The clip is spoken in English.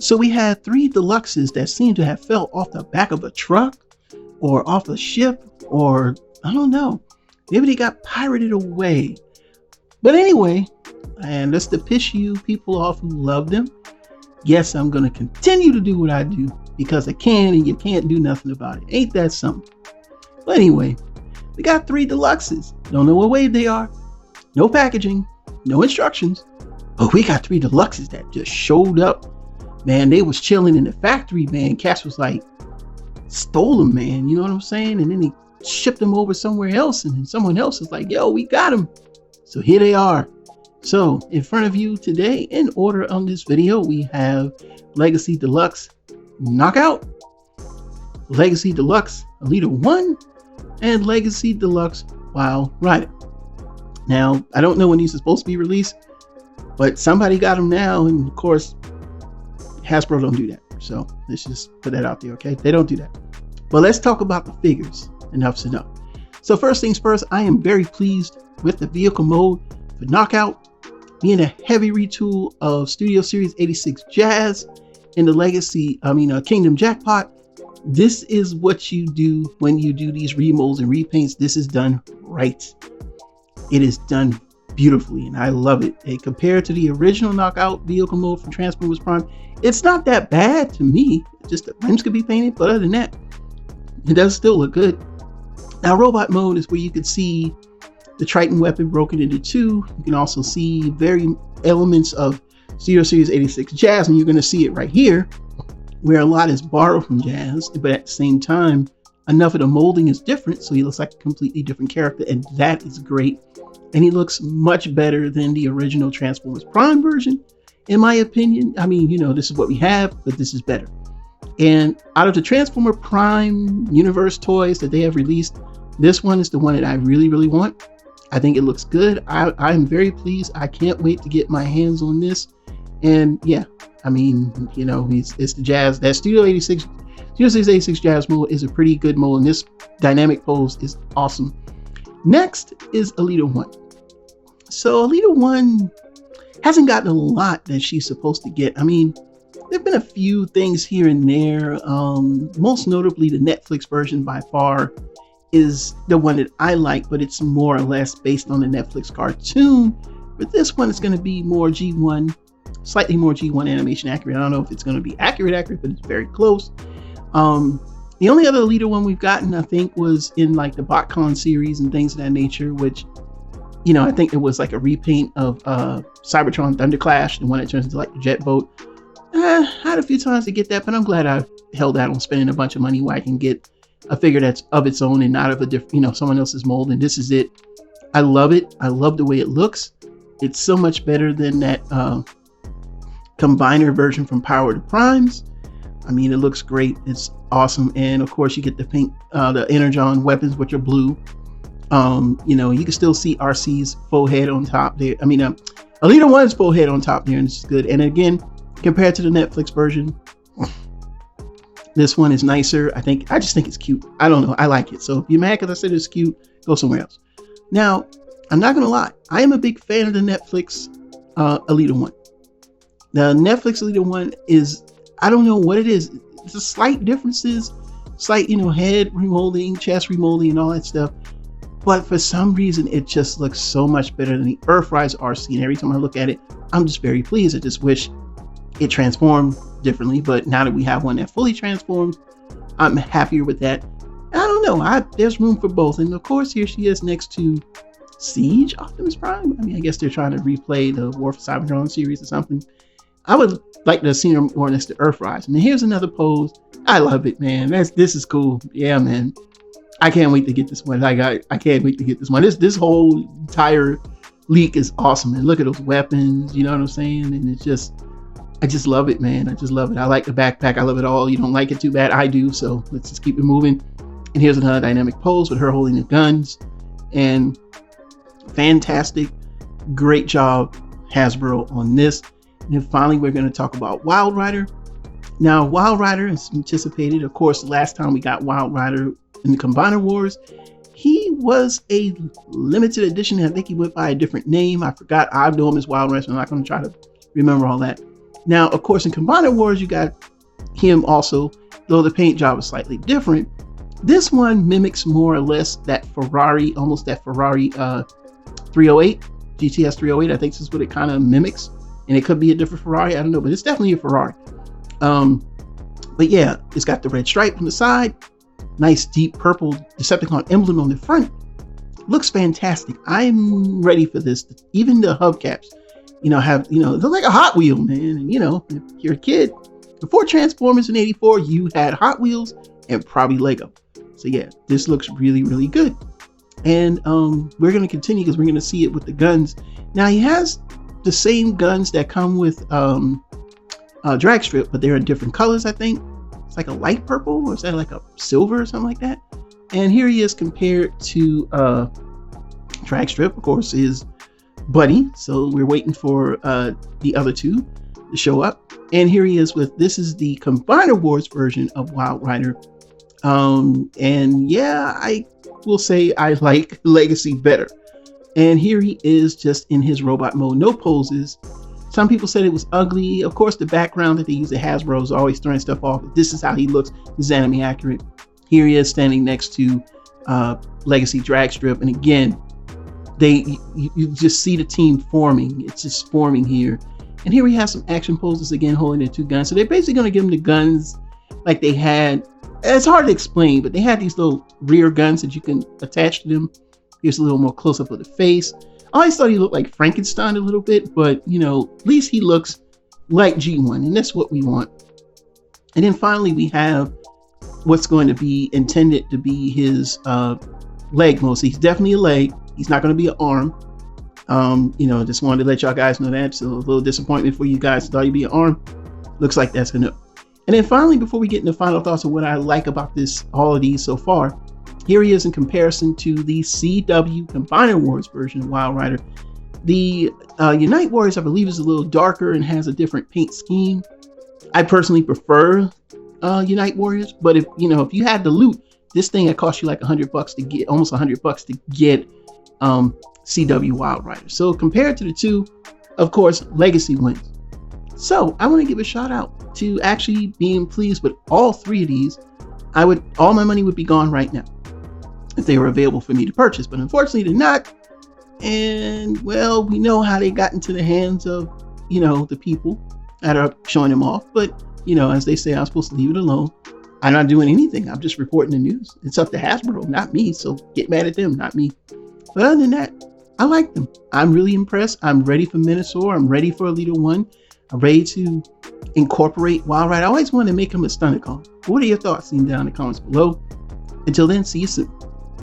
So we had 3 deluxes that seem to have fell off the back of a truck or off a ship, or I don't know. Maybe they got pirated away. But anyway, and just to piss you people off who love them, yes, I'm going to continue to do what I do because I can, and you can't do nothing about it. Ain't that something? But anyway, we got 3 deluxes. Don't know what wave they are. No packaging, no instructions. But we got 3 deluxes that just showed up. Man, they was chilling in the factory, man. Cass was like, stole them, man. You know what I'm saying? And then he shipped them over somewhere else. And then someone else is like, yo, we got them. So here they are. So in front of you today, in order on this video, we have Legacy Deluxe Knockout, Legacy Deluxe ELITA-1, and Legacy Deluxe Wildrider. Now, I don't know when these are supposed to be released, but somebody got them now. And of course, Hasbro don't do that. So let's just put that out there, okay? They don't do that. But let's talk about the figures. Enough's enough. So first things first, I am very pleased with the vehicle mode for Knockout, being a heavy retool of Studio Series 86 Jazz in the Kingdom Jackpot. This is what you do when you do these remolds and repaints. This is done right. It is done beautifully, and I love it. And compared to the original Knockout vehicle mode from Transformers Prime, it's not that bad to me. Just the rims could be painted, but other than that, it does still look good. Now, robot mode is where you can see the Triton weapon broken into 2. You can also see very elements of Studio Series 86 Jazz, and you're going to see it right here, where a lot is borrowed from Jazz, but at the same time, enough of the molding is different, so he looks like a completely different character, and that is great. And he looks much better than the original Transformers Prime version, in my opinion. I mean, this is what we have, but this is better. And out of the Transformer Prime universe toys that they have released, this one is the one that I really, really want. I think it looks good. I'm very pleased. I can't wait to get my hands on this. And yeah, I mean, it's the Jazz. That Studio 86 Jazz mode is a pretty good mode, and this dynamic pose is awesome. Next is ELITA-1. So ELITA-1 hasn't gotten a lot that she's supposed to get. I mean, there have been a few things here and there. Most notably, the Netflix version by far is the one that I like, but it's more or less based on the Netflix cartoon. But this one is going to be more G1, slightly more G1 animation accurate. I don't know if it's going to be accurate, but it's very close. The only other ELITA-1 we've gotten, I think, was in like the BotCon series and things of that nature, which, I think it was like a repaint of Cybertron Thunderclash, the one that turns into like the jet boat. I had a few times to get that, but I'm glad I held out on spending a bunch of money where I can get a figure that's of its own and not of a different, someone else's mold. And this is it. I love it. I love the way it looks. It's so much better than that combiner version from Power to Primes. I mean, it looks great. It's awesome. And of course, you get the pink, the Energon weapons, which are blue. You can still see RC's full head on top there. I mean, ELITA-1's full head on top there, and it's good. And again, compared to the Netflix version, this one is nicer. I just think it's cute. I don't know. I like it. So if you're mad because I said it's cute, go somewhere else. Now, I'm not going to lie. I am a big fan of the Netflix ELITA-1. The Netflix ELITA-1 is, I don't know what it is. It's a slight differences, slight, head remolding, chest remolding, and all that stuff. But for some reason, it just looks so much better than the Earthrise RC. And every time I look at it, I'm just very pleased. I just wish it transformed differently. But now that we have one that fully transforms, I'm happier with that. I don't know. There's room for both. And of course, here she is next to Siege Optimus Prime. I mean, I guess they're trying to replay the War for Cybertron series or something. I would like to have seen her more next to Earthrise. And here's another pose. I love it, man. This is cool. Yeah, man. I can't wait to get this one. I can't wait to get this one. This whole entire leak is awesome. And look at those weapons. You know what I'm saying? And I just love it, man. I just love it. I like the backpack. I love it all. You don't like it too bad. I do. So let's just keep it moving. And here's another dynamic pose with her holding the guns. And fantastic. Great job, Hasbro, on this. And then finally, we're going to talk about Wildrider. Now, Wildrider is anticipated. Of course, the last time we got Wildrider in the Combiner Wars, he was a limited edition. I think he went by a different name. I forgot. I know him as Wildrider, so I'm not going to try to remember all that. Now, of course, in Combiner Wars, you got him also, though the paint job is slightly different. This one mimics more or less that Ferrari, almost that Ferrari 308, GTS 308. I think this is what it kind of mimics. And it could be a different Ferrari, I don't know, but it's definitely a Ferrari. But yeah, it's got the red stripe on the side, nice deep purple Decepticon emblem on the front. Looks fantastic. I'm ready for this. Even the hubcaps, they're like a Hot Wheel, man. And if you're a kid, before Transformers in '84, you had Hot Wheels and probably Lego. So yeah, this looks really, really good. And we're going to continue because we're going to see it with the guns. Now he has the same guns that come with drag strip, but they're in different colors. I think it's like a light purple, or is that like a silver or something like that? And here he is compared to drag strip, of course, is Buddy. So we're waiting for the other two to show up. And here he is with, this is the Combiner Wars version of Wildrider. And yeah, I will say I like Legacy better. And here he is just in his robot mode, no poses. Some people said it was ugly. Of course, the background that they use at Hasbro is always throwing stuff off. This is how he looks. This is anime accurate. Here he is standing next to Legacy drag strip. And again, you just see the team forming. It's just forming here. And here we have some action poses again, holding their two guns. So they're basically going to give them the guns like they had. It's hard to explain, but they had these little rear guns that you can attach to them. Here's a little more close up of the face. I always thought he looked like Frankenstein a little bit, but at least he looks like G1, and that's what we want. And then finally, we have what's going to be intended to be his leg mostly. He's definitely a leg. He's not going to be an arm. Just wanted to let y'all guys know that. So a little disappointment for you guys. Thought he'd be an arm. Looks like that's enough. And then finally, before we get into final thoughts of what I like about all of these so far, here he is in comparison to the CW Combiner Wars version of Wildrider. The Unite Warriors, I believe, is a little darker and has a different paint scheme. I personally prefer Unite Warriors, but if you had the loot, this thing that cost you like $100 to get, almost $100 to get CW Wildrider. So compared to the two, of course, Legacy wins. So I want to give a shout out to actually being pleased with all three of these. All my money would be gone right now if they were available for me to purchase, but unfortunately they're not. And well, we know how they got into the hands of the people that are showing them off. But as they say, I'm supposed to leave it alone. I'm not doing anything. I'm just reporting the news. It's up to Hasbro, not me. So get mad at them, not me. But other than that, I like them. I'm really impressed. I'm ready for Menasor. I'm ready for ELITA-1. I'm ready to incorporate Wildrider. I always wanted to make him a Stunticon. What are your thoughts? Leave them down in the comments below. Until then, see you soon.